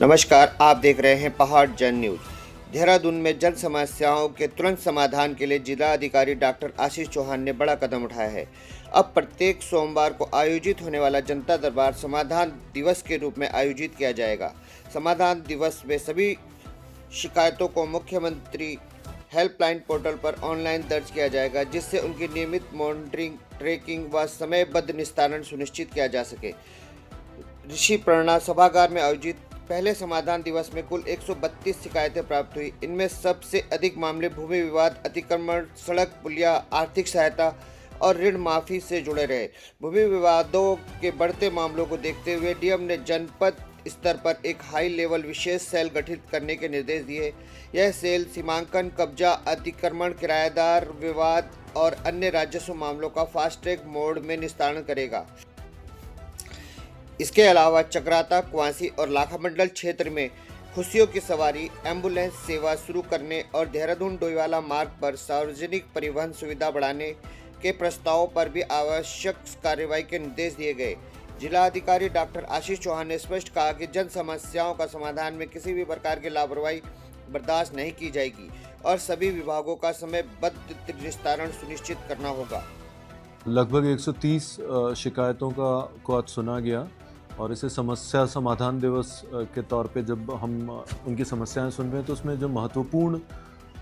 नमस्कार, आप देख रहे हैं पहाड़ जन न्यूज। देहरादून में जन समस्याओं के तुरंत समाधान के लिए जिला अधिकारी डॉक्टर आशीष चौहान ने बड़ा कदम उठाया है। अब प्रत्येक सोमवार को आयोजित होने वाला जनता दरबार समाधान दिवस के रूप में आयोजित किया जाएगा। समाधान दिवस में सभी शिकायतों को मुख्यमंत्री हेल्पलाइन पोर्टल पर ऑनलाइन दर्ज किया जाएगा, जिससे उनकी नियमित मॉनिटरिंग, ट्रैकिंग व समयबद्ध निस्तारण सुनिश्चित किया जा सके। ऋषि प्रेरणा सभागार में आयोजित पहले समाधान दिवस में कुल 132 शिकायतें प्राप्त हुई। इनमें सबसे अधिक मामले भूमि विवाद, अतिक्रमण, सड़क, पुलिया, आर्थिक सहायता और ऋण माफी से जुड़े रहे। भूमि विवादों के बढ़ते मामलों को देखते हुए डीएम ने जनपद स्तर पर एक हाई लेवल विशेष सेल गठित करने के निर्देश दिए। यह सेल सीमांकन, कब्जा, अतिक्रमण, किराएदार विवाद और अन्य राजस्व मामलों का फास्ट ट्रैक मोड में निस्तारण करेगा। इसके अलावा चक्राता, कुआंसी और लाखामंडल क्षेत्र में खुशियों की सवारी, एम्बुलेंस सेवा शुरू करने और देहरादून डोईवाला मार्ग पर सार्वजनिक परिवहन सुविधा बढ़ाने के प्रस्तावों पर भी आवश्यक कार्रवाई के निर्देश दिए गए। जिला अधिकारी डॉक्टर आशीष चौहान ने स्पष्ट कहा कि जन समस्याओं का समाधान में किसी भी प्रकार की लापरवाही बर्दाश्त नहीं की जाएगी और सभी विभागों का समयबद्ध निस्तारण सुनिश्चित करना होगा। लगभग 130 शिकायतों को आज सुना गया और इसे समस्या समाधान दिवस के तौर पे जब हम उनकी समस्याएं सुन रहे हैं तो उसमें जो महत्वपूर्ण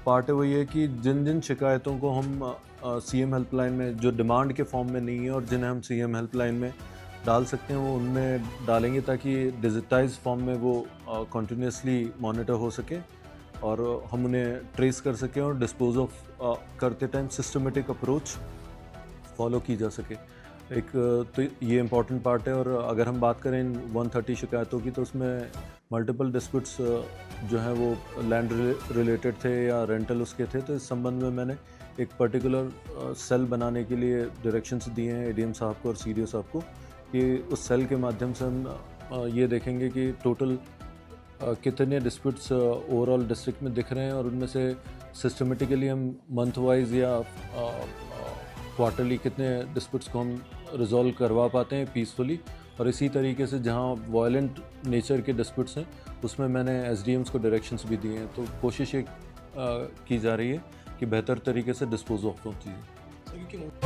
पार्ट है वो ये कि जिन जिन शिकायतों को हम सीएम हेल्पलाइन में जो डिमांड के फॉर्म में नहीं है और जिन्हें हम सीएम हेल्पलाइन में डाल सकते हैं वो उनमें डालेंगे ताकि डिजिटाइज फॉर्म में वो कंटिन्यूसली मॉनिटर हो सके और हम उन्हें ट्रेस कर सकें और डिस्पोज ऑफ करते टाइम सिस्टमेटिक अप्रोच फॉलो की जा सके। एक तो ये इम्पॉर्टेंट पार्ट है। और अगर हम बात करें 130 शिकायतों की तो उसमें मल्टीपल डिस्प्यूट्स जो हैं वो लैंड रिलेटेड थे या रेंटल उसके थे, तो इस संबंध में मैंने एक पर्टिकुलर सेल बनाने के लिए डायरेक्शंस दिए हैं एडीएम साहब को और सीडीओ साहब को कि उस सेल के माध्यम से हम ये देखेंगे कि टोटल कितने डिस्प्यूट्स ओवरऑल डिस्ट्रिक्ट में दिख रहे हैं और उनमें से सिस्टमेटिकली हम मंथ वाइज या क्वार्टरली कितने डिस्प्यूट्स को हम रिजॉल्व करवा पाते हैं पीसफुली। और इसी तरीके से जहां वायलेंट नेचर के डिस्प्यूट्स हैं उसमें मैंने एसडीएम्स को डायरेक्शंस भी दिए हैं। तो कोशिश ये की जा रही है कि बेहतर तरीके से डिस्पोज ऑफ होती है।